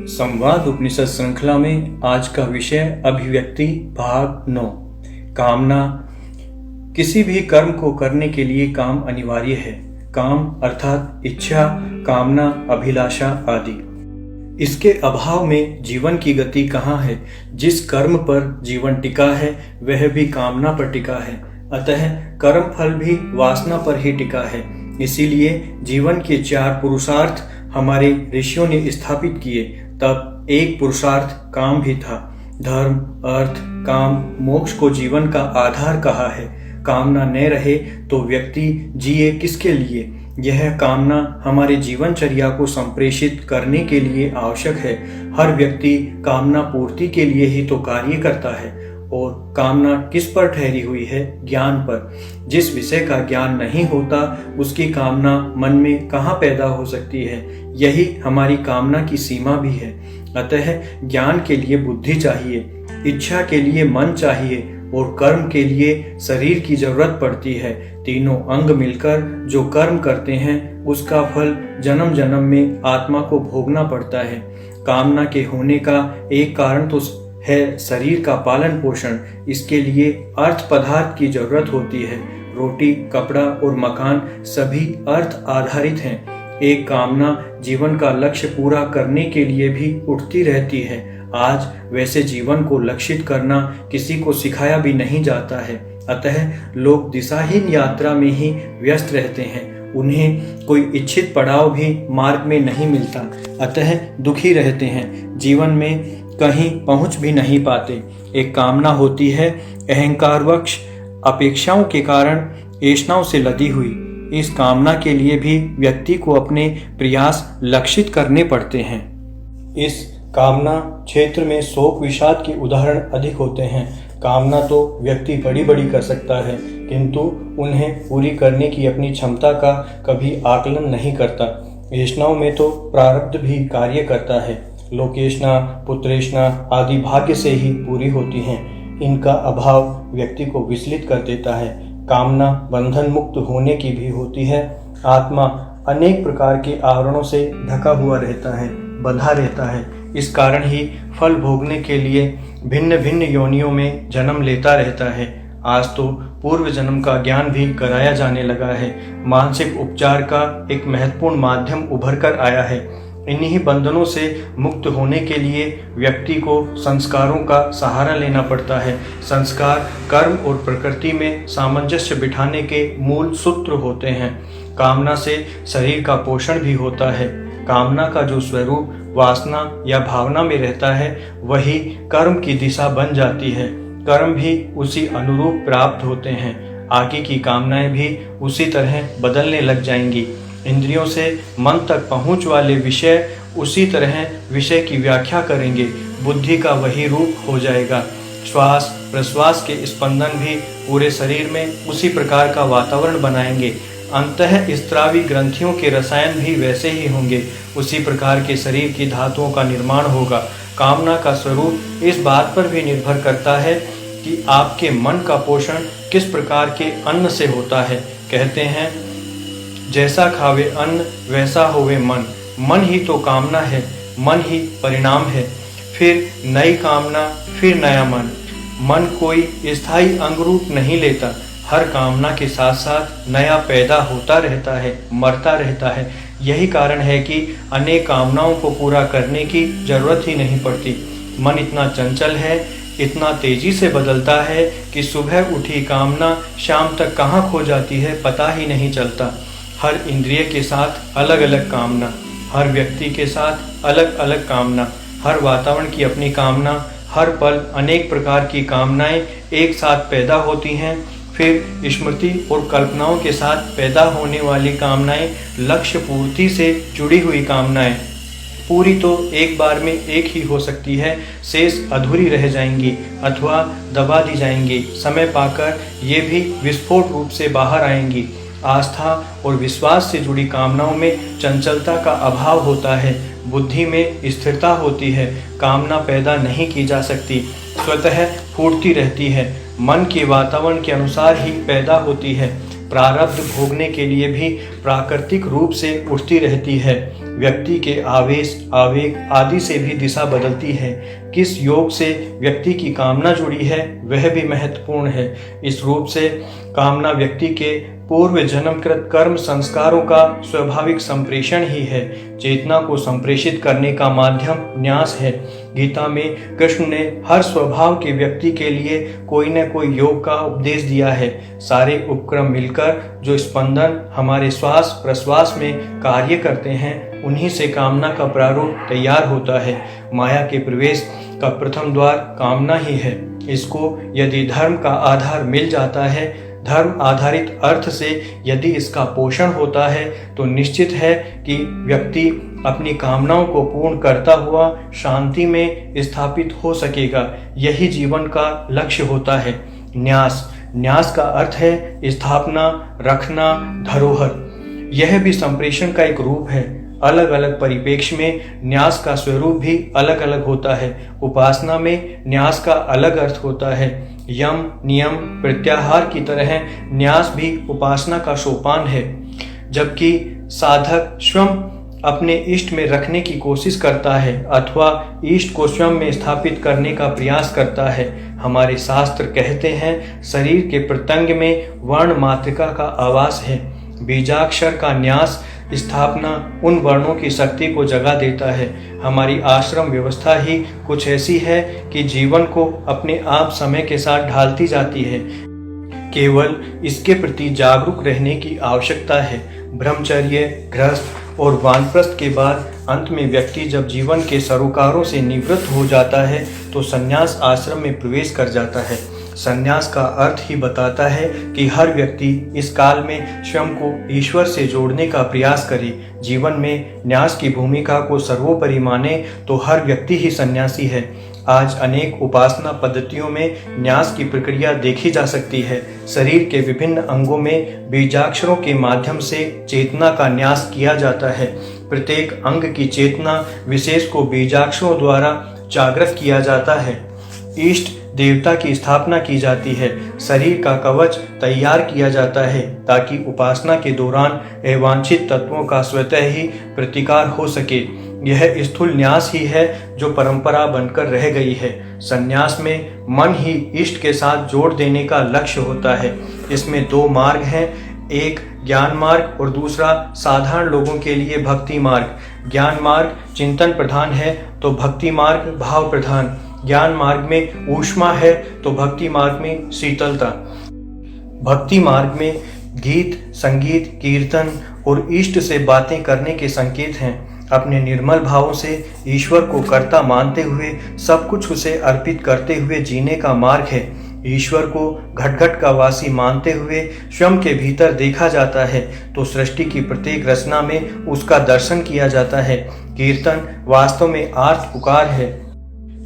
संवाद उपनिषद श्रृंखला में आज का विषय अभिव्यक्ति भाग 9। कामना। किसी भी कर्म को करने के लिए काम अनिवार्य है। काम अर्थात इच्छा, कामना, अभिलाषा आदि। इसके अभाव में जीवन की गति कहाँ है। जिस कर्म पर जीवन टिका है वह भी कामना पर टिका है, अतः कर्म फल भी वासना पर ही टिका है। इसीलिए जीवन के 4 पुरुषार्थ हमारे ऋषियों ने स्थापित किए। तब एक पुरुषार्थ काम भी था। धर्म, अर्थ, काम, मोक्ष को जीवन का आधार कहा है। कामना न रहे तो व्यक्ति जिए किसके लिए। यह कामना हमारे जीवनचर्या को संप्रेषित करने के लिए आवश्यक है। हर व्यक्ति कामना पूर्ति के लिए ही तो कार्य करता है। और कामना किस पर ठहरी हुई है? ज्ञान पर। जिस विषय का ज्ञान नहीं होता उसकी कामना मन में कहाँ पैदा हो सकती है। यही हमारी कामना की सीमा भी है। अतः ज्ञान के लिए बुद्धि चाहिए, इच्छा के लिए मन चाहिए और कर्म के लिए शरीर की जरूरत पड़ती है। तीनों अंग मिलकर जो कर्म करते हैं उसका फल जन्म जन्म में आत्मा को भोगना पड़ता है। कामना के होने का एक कारण तो है शरीर का पालन पोषण। इसके लिए अर्थ पदार्थ की जरूरत होती है। रोटी, कपड़ा और मकान सभी अर्थ आधारित हैं। एक कामना जीवन का लक्ष्य पूरा करने के लिए भी उठती रहती है। आज वैसे जीवन को लक्षित करना किसी को सिखाया भी नहीं जाता है। अतः लोग दिशाहीन यात्रा में ही व्यस्त रहते हैं। उन्हें कोई इच्छित पड़ाव भी मार्ग में नहीं मिलता, अतः दुखी रहते हैं। जीवन में कहीं पहुंच भी नहीं पाते। एक कामना होती है अहंकारवश अपेक्षाओं के कारण ऐष्णाओं से लदी हुई। इस कामना के लिए भी व्यक्ति को अपने प्रयास लक्षित करने पड़ते हैं। इस कामना क्षेत्र में शोक विषाद के उदाहरण अधिक होते हैं। कामना तो व्यक्ति बड़ी बड़ी कर सकता है, किंतु उन्हें पूरी करने की अपनी क्षमता का कभी आकलन नहीं करता। ऐष्णाओं में तो प्रारब्ध भी कार्य करता है। लोकेशना, पुत्रेशना आदि भाग्य से ही पूरी होती हैं। इनका अभाव व्यक्ति को विचलित कर देता है। कामना बंधन मुक्त होने की भी होती है। आत्मा अनेक प्रकार के आवरणों से ढका हुआ रहता है, बंधा रहता है। इस कारण ही फल भोगने के लिए भिन्न भिन्न योनियों में जन्म लेता रहता है। आज तो पूर्व जन्म का ज्ञान भी कराया जाने लगा है। मानसिक उपचार का एक महत्वपूर्ण माध्यम उभर कर आया है। इन्हीं बंधनों से मुक्त होने के लिए व्यक्ति को संस्कारों का सहारा लेना पड़ता है। संस्कार कर्म और प्रकृति में सामंजस्य बिठाने के मूल सूत्र होते हैं। कामना से शरीर का पोषण भी होता है। कामना का जो स्वरूप वासना या भावना में रहता है वही कर्म की दिशा बन जाती है। कर्म भी उसी अनुरूप प्राप्त होते हैं। आगे की कामनाएं भी उसी तरह बदलने लग जाएंगी। इंद्रियों से मन तक पहुंच वाले विषय उसी तरह विषय की व्याख्या करेंगे। बुद्धि का वही रूप हो जाएगा। श्वास प्रश्वास के स्पंदन भी पूरे शरीर में उसी प्रकार का वातावरण बनाएंगे। अंतः स्त्रावी ग्रंथियों के रसायन भी वैसे ही होंगे। उसी प्रकार के शरीर की धातुओं का निर्माण होगा। कामना का स्वरूप इस बात पर भी निर्भर करता है कि आपके मन का पोषण किस प्रकार के अन्न से होता है। कहते हैं जैसा खावे अन्न वैसा होवे मन। मन ही तो कामना है, मन ही परिणाम है। फिर नई कामना, फिर नया मन। मन कोई स्थायी अंग रूप नहीं लेता। हर कामना के साथ साथ नया पैदा होता रहता है, मरता रहता है। यही कारण है कि अनेक कामनाओं को पूरा करने की जरूरत ही नहीं पड़ती। मन इतना चंचल है, इतना तेजी से बदलता है कि सुबह उठी कामना शाम तक कहाँ खो जाती है पता ही नहीं चलता। हर इंद्रिय के साथ अलग अलग कामना, हर व्यक्ति के साथ अलग अलग कामना, हर वातावरण की अपनी कामना। हर पल अनेक प्रकार की कामनाएं एक साथ पैदा होती हैं। फिर स्मृति और कल्पनाओं के साथ पैदा होने वाली कामनाएं लक्ष्य पूर्ति से जुड़ी हुई कामनाएं। पूरी तो एक बार में एक ही हो सकती है, शेष अधूरी रह जाएंगी अथवा दबा दी जाएंगी। समय पाकर ये भी विस्फोट रूप से बाहर आएंगी। आस्था और विश्वास से जुड़ी कामनाओं में चंचलता का अभाव होता है। बुद्धि में स्थिरता होती है। कामना पैदा नहीं की जा सकती, स्वतः फूटती रहती है। मन के वातावरण के अनुसार ही पैदा होती है। प्रारब्ध भोगने के लिए भी प्राकृतिक रूप से उठती रहती है। व्यक्ति के आवेश, आवेग आदि से भी दिशा बदलती है। किस योग से व्यक्ति की कामना जुड़ी है वह भी महत्वपूर्ण है। इस रूप से कामना व्यक्ति के पूर्व जन्मकृत कर्म संस्कारों का स्वाभाविक संप्रेषण ही है। चेतना को संप्रेषित करने का माध्यम न्यास है। गीता में कृष्ण ने हर स्वभाव के व्यक्ति के लिए कोई न कोई योग का उपदेश दिया है। सारे उपक्रम मिलकर जो स्पंदन हमारे श्वास प्रश्वास में कार्य करते हैं, उन्हीं से कामना का प्रारूप तैयार होता है। माया के प्रवेश का प्रथम द्वार कामना ही है। इसको यदि धर्म का आधार मिल जाता है, धर्म आधारित अर्थ से यदि इसका पोषण होता है, तो निश्चित है कि व्यक्ति अपनी कामनाओं को पूर्ण करता हुआ शांति में स्थापित हो सकेगा। यही जीवन का लक्ष्य होता है। न्यास का अर्थ है स्थापना, रखना, धरोहर। यह भी संप्रेषण का एक रूप है। अलग अलग परिप्रेक्ष्य में न्यास का स्वरूप भी अलग अलग होता है। उपासना में न्यास का अलग अर्थ होता है। यम, नियम, प्रत्याहार की तरह न्यास भी उपासना का सोपान है। जबकि साधक स्वयं अपने इष्ट में रखने की कोशिश करता है अथवा इष्ट को स्वयं में स्थापित करने का प्रयास करता है। हमारे शास्त्र कहते हैं, शरीर के प्रत्यंग में वर्ण मातृका का आवास है। बीजाक्षर का न्यास स्थापना उन वर्णों की शक्ति को जगा देता है। हमारी आश्रम व्यवस्था ही कुछ ऐसी है कि जीवन को अपने आप समय के साथ ढालती जाती है। केवल इसके प्रति जागरूक रहने की आवश्यकता है। ब्रह्मचर्य, गृहस्थ और वानप्रस्थ के बाद अंत में व्यक्ति जब जीवन के सरोकारों से निवृत्त हो जाता है तो संन्यास आश्रम में प्रवेश कर जाता है। संन्यास का अर्थ ही बताता है कि हर व्यक्ति इस काल में स्वयं को ईश्वर से जोड़ने का प्रयास करे। जीवन में न्यास की भूमिका को सर्वोपरि माने तो हर व्यक्ति ही सन्यासी है। आज अनेक उपासना पद्धतियों में न्यास की प्रक्रिया देखी जा सकती है। शरीर के विभिन्न अंगों में बीजाक्षरों के माध्यम से चेतना का न्यास किया जाता है। प्रत्येक अंग की चेतना विशेष को बीजाक्षरों द्वारा जागृत किया जाता है। इष्ट देवता की स्थापना की जाती है। शरीर का कवच तैयार किया जाता है ताकि उपासना के दौरान अवांछित तत्वों का स्वतः ही प्रतिकार हो सके। यह स्थूल न्यास ही है जो परंपरा बनकर रह गई है। संन्यास में मन ही इष्ट के साथ जोड़ देने का लक्ष्य होता है। इसमें दो मार्ग हैं, एक ज्ञान मार्ग और दूसरा साधारण लोगों के लिए भक्ति मार्ग। ज्ञान मार्ग चिंतन प्रधान है तो भक्ति मार्ग भाव प्रधान। ज्ञान मार्ग में ऊष्मा है तो भक्ति मार्ग में शीतलता। भक्ति मार्ग में गीत, संगीत, कीर्तन और इष्ट से बातें करने के संकेत हैं। अपने निर्मल भावों से ईश्वर को कर्ता मानते हुए सब कुछ उसे अर्पित करते हुए जीने का मार्ग है। ईश्वर को घट घट का वासी मानते हुए स्वयं के भीतर देखा जाता है तो सृष्टि की प्रत्येक रचना में उसका दर्शन किया जाता है। कीर्तन वास्तव में आर्त पुकार है।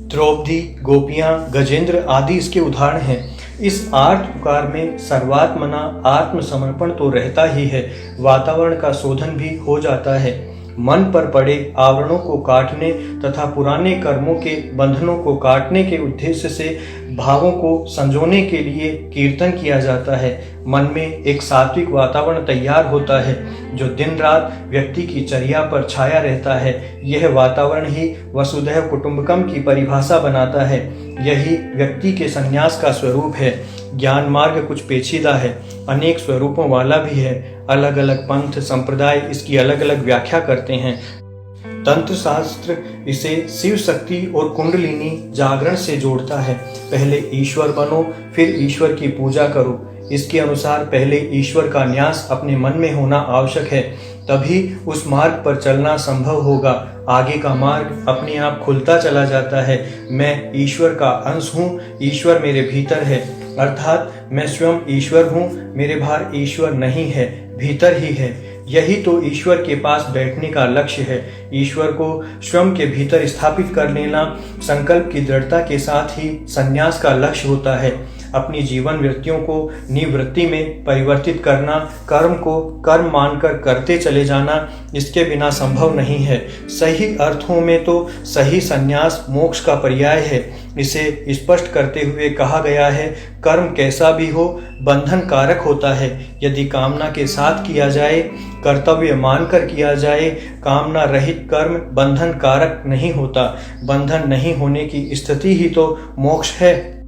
द्रौपदी, गोपियां, गजेंद्र आदि इसके उदाहरण हैं। इस आर्त पुकार में सर्वात्मना आत्मसमर्पण तो रहता ही है, वातावरण का शोधन भी हो जाता है। मन पर पड़े आवरणों को काटने तथा पुराने कर्मों के बंधनों को काटने के उद्देश्य से भावों को संजोने के लिए कीर्तन किया जाता है। मन में एक सात्विक वातावरण तैयार होता है जो दिन रात व्यक्ति की चर्या पर छाया रहता है। यह वातावरण ही वसुधैव कुटुंबकम की परिभाषा बनाता है। यही व्यक्ति के संन्यास का स्वरूप है। ज्ञान मार्ग कुछ पेचीदा है, अनेक स्वरूपों वाला भी है। अलग अलग पंथ संप्रदाय इसकी अलग अलग व्याख्या करते हैं। तंत्र शास्त्र इसे शिव शक्ति और कुंडलिनी जागरण से जोड़ता है। पहले ईश्वर बनो, फिर ईश्वर की पूजा करो। इसके अनुसार पहले ईश्वर का न्यास अपने मन में होना आवश्यक है, तभी उस मार्ग पर चलना संभव होगा। आगे का मार्ग अपने आप खुलता चला जाता है। मैं ईश्वर का अंश हूँ, ईश्वर मेरे भीतर है, अर्थात मैं स्वयं ईश्वर हूँ, मेरे बाहर ईश्वर नहीं है, भीतर ही है। यही तो ईश्वर के पास बैठने का लक्ष्य है। ईश्वर को स्वयं के भीतर स्थापित कर लेना संकल्प की दृढ़ता के साथ ही संन्यास का लक्ष्य होता है। अपनी जीवन वृत्तियों को निवृत्ति में परिवर्तित करना, कर्म को कर्म मानकर करते चले जाना, इसके बिना संभव नहीं है। सही अर्थों में तो सही संन्यास मोक्ष का पर्याय है। इसे स्पष्ट करते हुए कहा गया है, कर्म कैसा भी हो बंधन कारक होता है। यदि कामना के साथ किया जाए, कर्तव्य मानकर किया जाए, कामना रहित कर्म बंधन कारक नहीं होता। बंधन नहीं होने की स्थिति ही तो मोक्ष है।